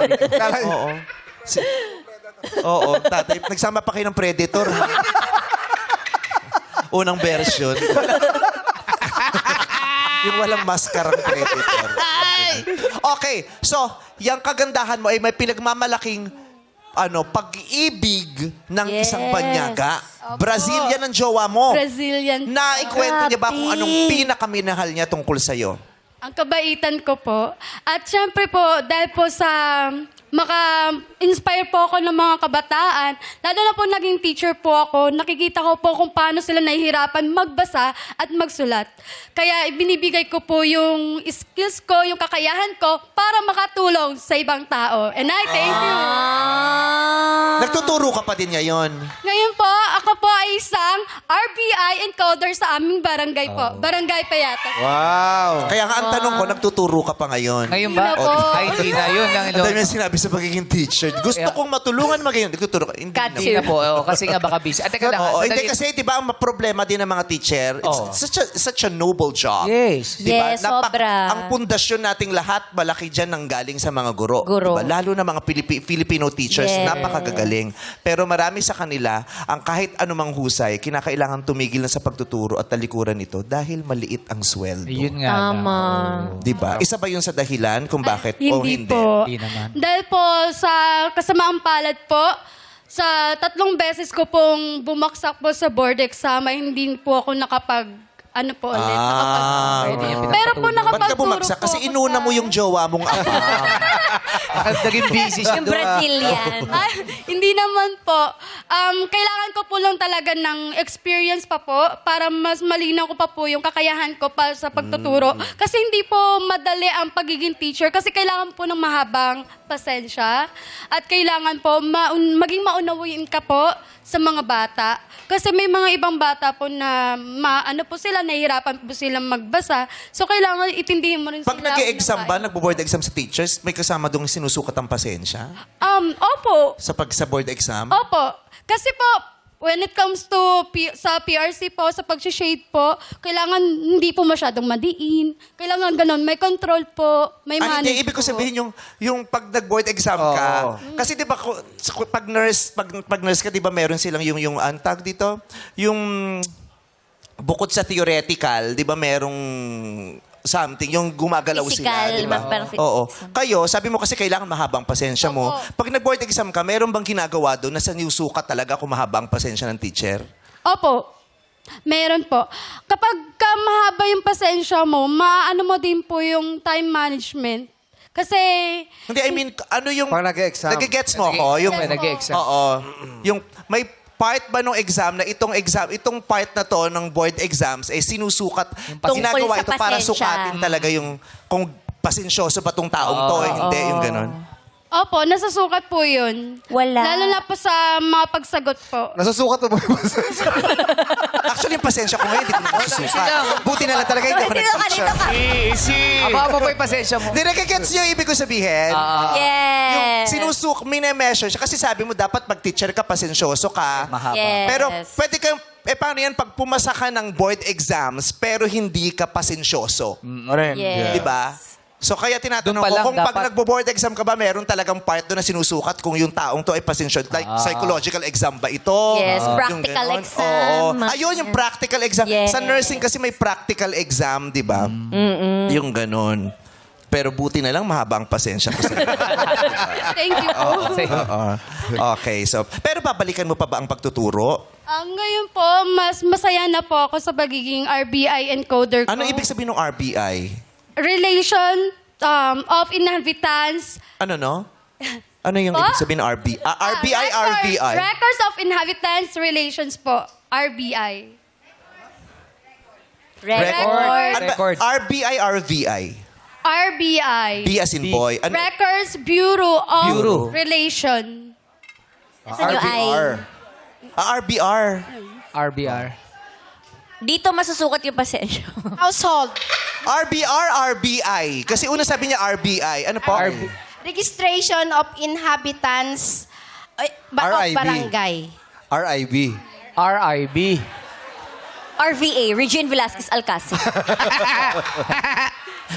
Oo. Oo, tatay. Nagsama pa kayo ng Predator. ha? Unang version. Yung walang maskarang Predator. Okay, so, yung kagandahan mo ay may pinagmamalaking pag-ibig ng Yes. isang banyaga. Opo. Brazilian ang jowa mo. Brazilian. Naikwento niya ba kung Grabe. anong pinakaminahal niya tungkol sa'yo? Ang kabaitan ko po. At syempre po, dahil po sa maka-inspire po ako ng mga kabataan, lalo na po naging teacher po ako, nakikita ko po kung paano sila nahihirapan magbasa at magsulat. Kaya ibinibigay ko po yung skills ko, yung kakayahan ko para makatulong sa ibang tao. And I thank you. Nagtuturo ka pa din ngayon. Ngayon po, ako po ay isang RBI encoder sa aming barangay po. Barangay Payatas. Wow. Kaya nga ang tanong ko, nagtuturo ka pa ngayon. Ngayon ba? Hindi na po. Ay, hindi na. Yun lang. Ang dami yung sinabi sa pagiging teacher. Gusto kong matulungan magayon. Nagtuturo ka. Hindi Got na. Hindi na po. Kasi nga baka busy. Teka lang. Oo, hindi sandali. kasi, di ba, ang problema din ng mga teacher, it's such a noble job. Yes. Di ba? Yes, sobra. Ang pundasyon nating lahat, malaki dyan ng galing sa mga guro. Guro. Di ba? Lalo na mga Filipino teachers, Yes. napakagagaling. Pero marami sa kanila, ang kahit anumang husay, kinakailangan tumigil na sa pagtuturo at talikuran ito dahil maliit ang sweldo. Yun nga. Tama. Di ba? Isa ba yun sa dahilan kung bakit o Hindi hindi? po. Hindi naman. Dahil po sa kasamaang palad po, sa 3 beses ko pong bumaksak po sa board exam ay hindi po ako nakapag ulit. Pwede niya Pero po Ba't ka nakapagturo bumagsak? po Kasi ako inuna sa- mo yung jowa mong apa. Naging busy siya Yung doon. Brazilian. Ay, hindi naman po. Kailangan ko po lang talaga ng experience pa po para mas malinaw ko pa po yung kakayahan ko para sa pagtuturo. Kasi hindi po madali ang pagiging teacher kasi kailangan po ng mahabang pasensya at kailangan po maging maunawain ka po sa mga bata. Kasi may mga ibang bata po na nahihirapan po silang magbasa. So, kailangan itindihin mo rin Pag sila. nag-e-exam ba, nagbo-board exam sa teachers, may kasama doon sinusukat ang pasensya? Opo. Sa board exam? Opo. Kasi po, when it comes to sa PRC po, sa pag-shade po, kailangan hindi po masyadong madiin. Kailangan ganun, may control po, may manage Hindi, ibig ko po. sabihin yung pag nag-board exam ka, kasi di ba pag nurse ka, di ba meron silang yung antag dito? Yung bukod sa theoretical, di ba merong something, yung gumagalaw Physical, sila, di ba? parang Oo. exam. Kayo, sabi mo kasi kailangan mahabang pasensya mo. Opo. Pag nag-board exam ka, meron bang ginagawa doon na sa niusukat talaga kung mahabang pasensya ng teacher? Opo. Meron po. Kapag mahaba yung pasensya mo, maano mo din po yung time management. Kasi, Hindi, I mean, ano yung... Pag nag-e-exam. Nag-gets mo ako? Yung, Nag-e-exam. Oo. Yung may part ba ng exam na itong part na to ng board exams sinusukat, Tungkol ginagawa sa ito para pasensya. sukatin talaga yung kung pasensyoso ba tong taong to, hindi yung ganon. opo, nasusukat po yun. Wala. Lalo na po sa mga pagsagot po. Nasusukat mo ba yung Actually, yung pasensya ko ngayon, hindi ko na nasusukat. Buti na lang talaga hindi ako Dito ka, nag-teacher. dito ka. Easy. Aba po yung pasensya mo. Hindi, nagigets niyo yung ibig ko sabihin. Yung Yes. mine-measure siya. Kasi sabi mo, dapat pag-teacher ka, pasensyoso ka. Mahaba. Yes. Pero pwede kang, paano yan pag pumasa ka ng board exams pero hindi ka pasensyoso? Yes. Di ba? So kaya tinatanong Doon pa ko, lang kung pag dapat- nagbo-board exam ka ba, meron talagang part doon na sinusukat kung yung taong to ay pasensyoso. Like, psychological exam ba ito? Yes, Yung practical ganon. exam. Oo. Ayun, yung practical exam. Yes. Sa nursing kasi may practical exam, di ba? Yung ganon. Pero buti na lang mahaba ang pasensya ko sa Thank you po. Oo. Okay, so, pero babalikan mo pa ba ang pagtuturo? Ngayon po, mas masaya na po ako sa pagiging RBI encoder ko. Ano ibig sabihin ng RBI? Relation of inhabitants. Ano no? Ano yung ibig sabihin ng RBI? RBI. Records of Inhabitants Relations po. RBI. Ano ba? Record. RBI, RVI. RBI. B as in boy. Ano? Records Bureau of Bureau. Relation. Saan yung I? RBR. RBR. Dito masusukat yung pasensya. Household. RBR, RBI. Kasi una sabi niya RBI. Ano po? Registration of Inhabitants of RIB. Barangay. RIB. RIB. RVA, Regine Velasquez Alcacid.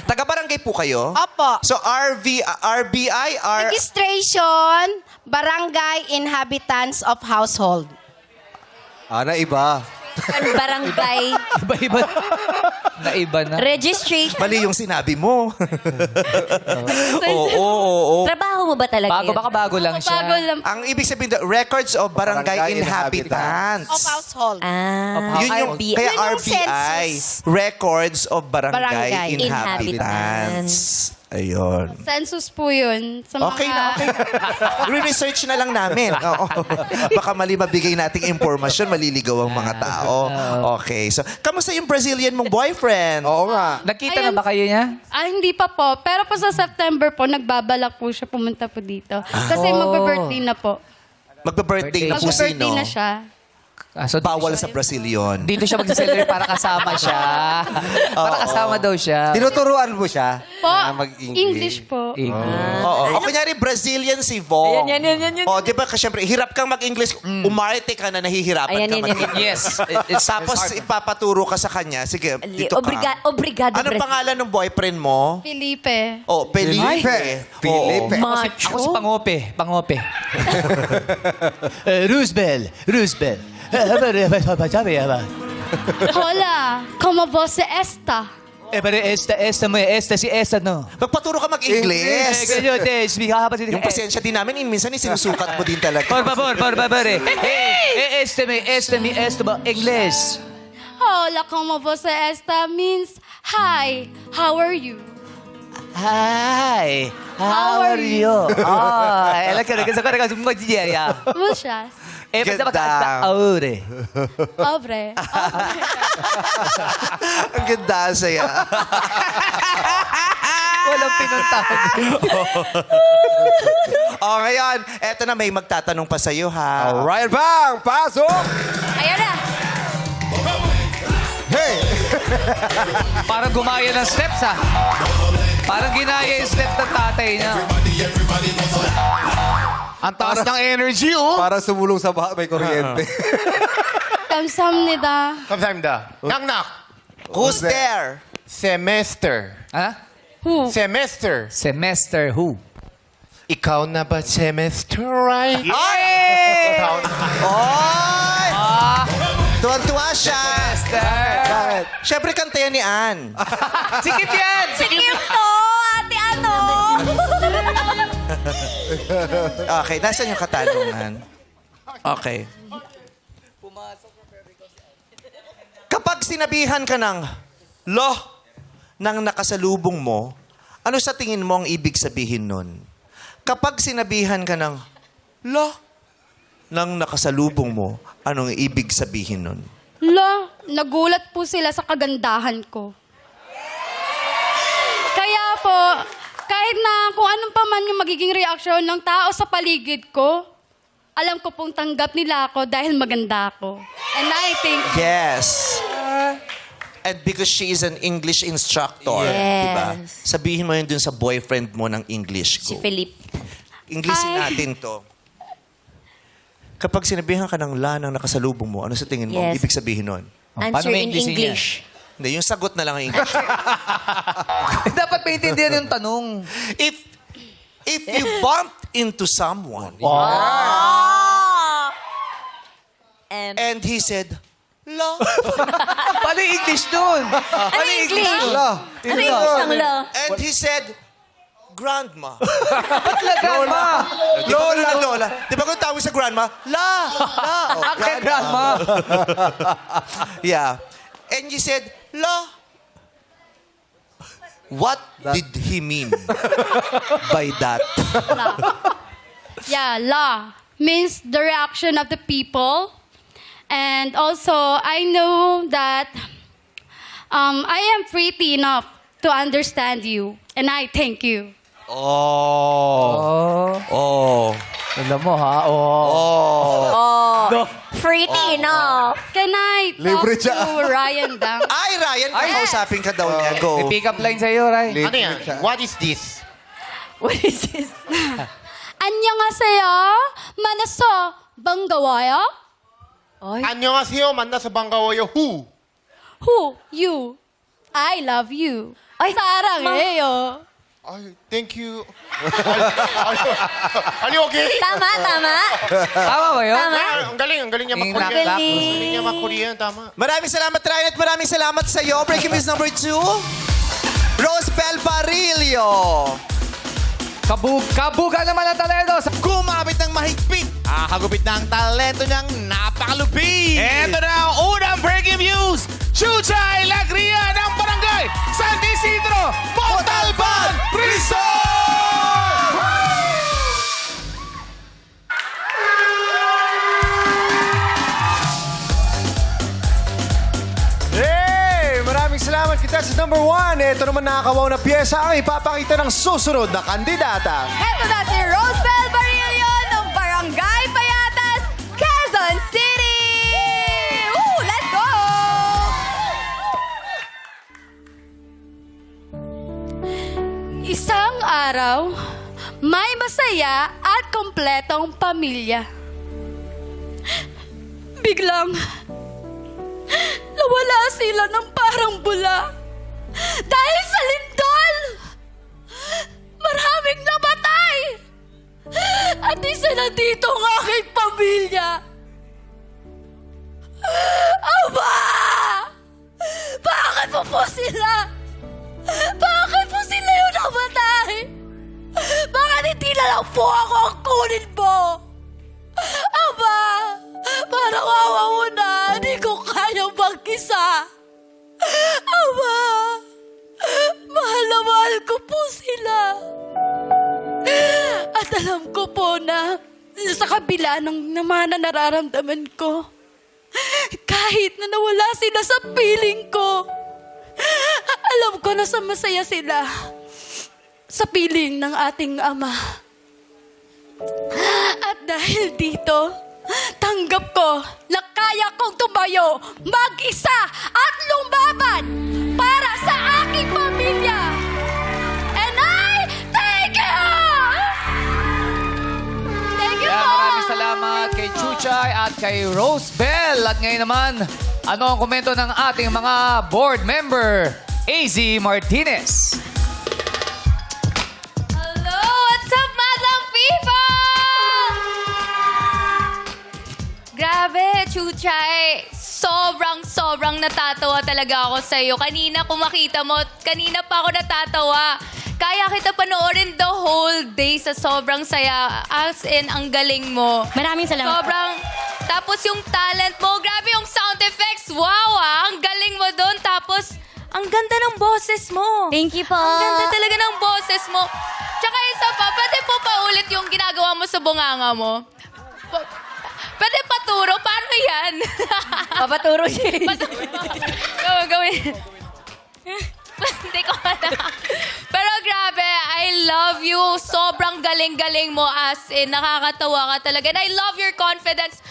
Taga-barangay po kayo? Opo. So, RBI, Registration, Barangay Inhabitants of Household. Naiba. Barangay. Iba-iba. Naiba na. Registration. Mali yung sinabi mo. Oo. Trabaho mo ba talaga Bago, yun? baka bago lang siya. Bago lang. Ang ibig sabihin, records of barangay, Barangay inhabitants. Of household. Yun yung, RBI. kaya Yun yung RBI, census. Records of Barangay, Barangay Inhabitants. Ayun. Census po yun. Sa mga... Okay na, okay na. Re-research na lang namin. Oo. Baka mali mabigay nating impormasyon, maliligaw ang mga tao. Okay. So, kamusta yung Brazilian mong boyfriend? Oo nga. Nakita na ba kayo niya? Hindi pa po. Pero po sa September po, nagbabalak po siya pumunta po dito. Kasi magbe-birthday na po. Magbe-birthday na po Magbe-birthday sino? na siya. So, Bawal sa Brazil yun. Dito siya mag-celebrate para kasama siya. Para kasama daw siya. Tinuturuan mo siya Po, na mag-English. English po. Oo. O kunyari, Brazilian si Vong. Ayan, yan. O, di ba, kasi syempre, hirap kang mag-English. Umarte ka na, nahihirapan Ayan, ka yan. mag-English. Yes. Tapos, ipapaturo ka sa kanya. Sige, dito ka. Obrigado, Anong Brazil. pangalan ng boyfriend mo? Felipe. Oh, Felipe. Felipe. Macho. Ako si Pangope. Roosevelt. Hola, como você está? Si esta, no? Magpaturo ka mag-English. Yung pasensya din namin, minsan sinusukat mo din talaga. Por favor. English. Hola, como você está means hi, how are you? Hi. How are you? Muchas. Ganda. Obre. Ang ganda, saya. Walang pinuntahan. O, ngayon, eto na, may magtatanong pa sa'yo, ha? Alright, bang! Pasok! Ayan na. Hey! Parang gumaya ng steps, ha? Parang ginaya yung step ng tatay niya. Ang taas ng energy, oh. Para sumulong sa baha, may kuryente. 감사합니다. Kamsahamnida. Knock. Who's there? Semester. Ha? Who? Semester. Semester who? Ikaw na ba semester, right? Ay! Oy! Tuwan-tuwa siya. Bakit? Siyempre, kanta yan ni Ann. Sikip yan! Sige to, ate ano? Okay, nasan yung katanungan? Okay. Kapag sinabihan ka ng lo ng nakasalubong mo, ano sa tingin mo ang ibig sabihin nun? Kapag sinabihan ka ng lo ng nakasalubong mo, anong ibig sabihin nun? Lo, nagulat po sila sa kagandahan ko. Kaya po, kahit na kung anong pa man yung magiging reaksyon ng tao sa paligid ko, alam ko pong tanggap nila ako dahil maganda ako. And I think, Yes. And because she is an English instructor, Yes. diba? Sabihin mo yun dun sa boyfriend mo ng English Si ko. Felipe. Englishin Hi. natin to. Kapag sinabihan ka ng la ng nakasalubong mo, ano sa tingin mo? Ang Yes. ibig sabihin nun? Answer in English. Hindi, yung sagot na lang ang English. Dapat maintindihan yung tanong. If you bumped into someone and he said, la, Paano yung English nun? Ano yung English? Ano yung English ng lo? and he said, grandma. Grandma. Di ba ganun ang lola? Di ba kung tawag sa grandma? La! Oh, Akit grandma. Yeah. And you said, la. What did he mean by that? Yeah, la means the reaction of the people. And also, I know that I am pretty enough to understand you. And I thank you. Alam mo ha? Pretty, no? Can I Libre talk siya. to Ryan Dang? Ay, Ryan, kakausapin ka daw niya. Go. May pick-up line sa'yo, Ray. Ano yan? What is this? What is this? 안녕하세요. 만나서 반가워요. 안녕하세요. 만나서 반가워요. Who? Who? You. I love you. 사랑해요. Ay, thank you. Are you okay? Tama. Tama ba yun? Tama. Ang galing niya Ang mag-Korean. galing. Ang galing niya mag-Korean, tama. Maraming salamat, Ryan, at maraming salamat sa iyo. Breaking news number 2, Rosebel Barillo. Kabuga naman ang talento. Gumamit ng mahigpit. Hagupit ng talento niyang napakalupit. Ito na ang unang breaking news. Chuchay Lagria ng Barangay San Isidro, Montalban, Rizal! Hey! Maraming salamat kita sa number 1. Ito naman nakakawaw na pyesa ang ipapakita ng susunod na kandidata. Heto na si Rosebel Barillo ng Barangay Payatas, Quezon City! Woo! Let's go! Isang araw, may masaya at kompletong pamilya. Biglang, nawala sila ng parang bula. Dahil sa lindol! Maraming namatay! At isa na dito ang aking pamilya. Aba! Bakit po sila? Bakit po sila yung namatay? Bakit hindi na lang po ako ang kunin mo? Aba! Parang awa mo na. Hindi ko kayang mag-isa. Aba! Mahal na mahal ko po sila. At alam ko po na sa kabila ng naman na nararamdaman ko, kahit na nawala sila sa piling ko, alam ko na sa masaya sila sa piling ng ating Ama. At dahil dito, tanggap ko na kaya kong tumayo, mag-isa at lumaban para sa aking pamilya. And I thank you! Thank you, Kaya po! maraming salamat kay Chuchay at kay Rosebel. At ngayon naman, ano ang komento ng ating mga board member? AZ Martinez. Hello! What's up, Madlang people? Grabe, Chuchay. Sobrang natatawa talaga ako sa'yo. Kanina kung makita mo, kanina pa ako natatawa. Kaya kita panoorin the whole day sa sobrang saya. As in, ang galing mo. Maraming salamat. Tapos yung talent mo, grabe yung sound effects. Wow, ang galing mo doon. Tapos, ang ganda ng boses mo. Thank you po. Ang ganda talaga ng boses mo. Tsaka isa pa, pwede po paulit yung ginagawa mo sa bunganga mo. Pwede paturo? Paano yan? Papaturo siya. Gawin. Hindi ko alam. Pero grabe, I love you. Sobrang galing-galing mo, as in, nakakatawa ka talaga. And I love your confidence.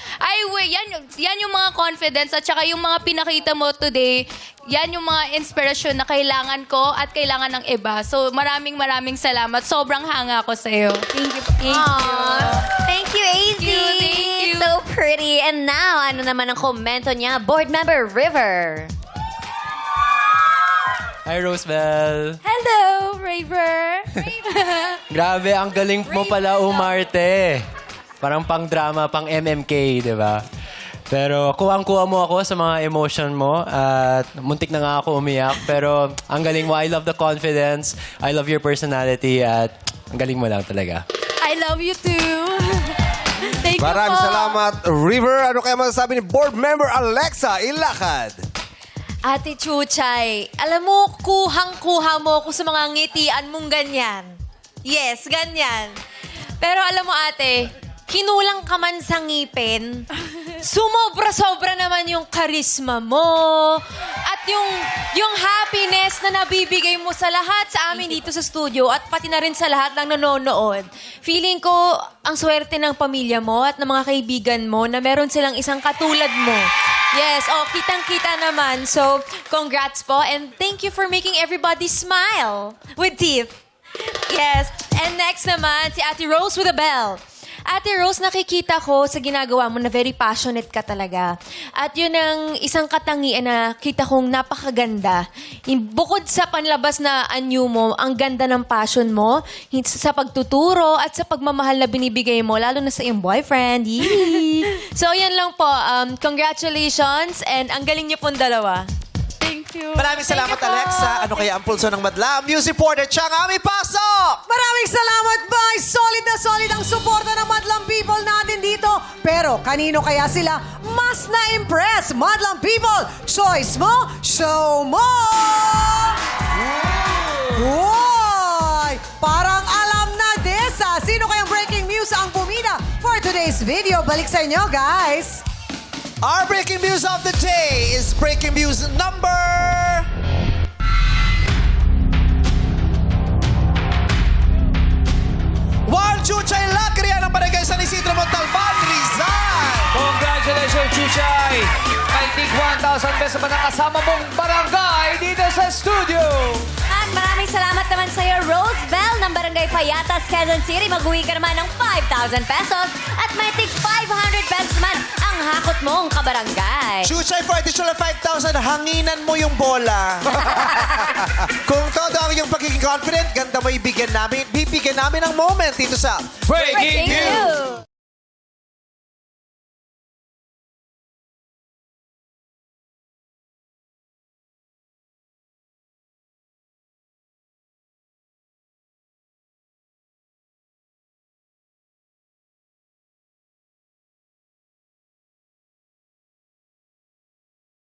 Yan yung mga confidence at saka yung mga pinakita mo today, yan yung mga inspirasyon na kailangan ko at kailangan ng iba. So maraming salamat. Sobrang hanga ko sa'yo. Thank you. Thank you, AZ. Thank you. So pretty. And now, ano naman ang komento niya? Board member River. Hi, Rosebel. Hello, Raver. Grabe, ang galing mo pala umarte. Parang pang-drama, pang-MMK, di ba? Pero kuwang-kuha mo ako sa mga emotion mo at muntik na nga ako umiyak. Pero ang galing mo. I love the confidence. I love your personality at ang galing mo lang talaga. I love you too. Thank you Maraming po. salamat, River. Ano kaya masasabi ni board member Alexa Ilacad? Ate Chuchay, alam mo, kuhang-kuha mo ako sa mga ngitian mong ganyan. Yes, ganyan. Pero alam mo ate, kinulang ka man sa ngipin, sumobra-sobra naman yung karisma mo at yung happiness na nabibigay mo sa lahat sa amin dito sa studio at pati na rin sa lahat ng nanonood. Feeling ko ang swerte ng pamilya mo at ng mga kaibigan mo na meron silang isang katulad mo. Yes, kitang-kita naman. So, congrats po and thank you for making everybody smile with teeth. Yes. And next naman, si Ate Rose with a bell. Ate Rose, nakikita ko sa ginagawa mo na very passionate ka talaga. At yun ang isang katangian na kita kong napakaganda. Bukod sa panlabas na anyo mo, ang ganda ng passion mo, sa pagtuturo at sa pagmamahal na binibigay mo, lalo na sa iyong boyfriend. Yee! So, yan lang po. Congratulations and ang galing niyo pong dalawa. Thank you. Maraming salamat, Alexa. Ano kaya ang pulso ng madla? Music Reporter, Chang Ami, pasok! Maraming salamat, Bay! Solid na solid ang suporta ng Madlang People natin dito. Pero kanino kaya sila mas na-impress? Madlang People, choice mo, show mo! Uy! Parang alam na this, ah. Sino kayang breaking news ang pumila for today's video? Balik sa inyo, guys! Our breaking news of the day is breaking news number... Juan Chuchay Lacria ng Barangay San Isidro Montalban, Rizal! Congratulations, Chuchay! May tig 1,000 pesos pa na kasama mong barangay dito sa studio! At maraming salamat naman sa'yo, Rose Bell ng Barangay Payatas, Quezon City. Mag-uwi ka naman ng 5,000 pesos at may tig 500 pesos naman ang hakot mong kabarangay. Chuchay, for additional 5,000, hanginan mo yung bola. Kung todo ang iyong pagiging confident, ganda mo ibigyan namin. Bibigyan namin ng moment dito sa Breaking News!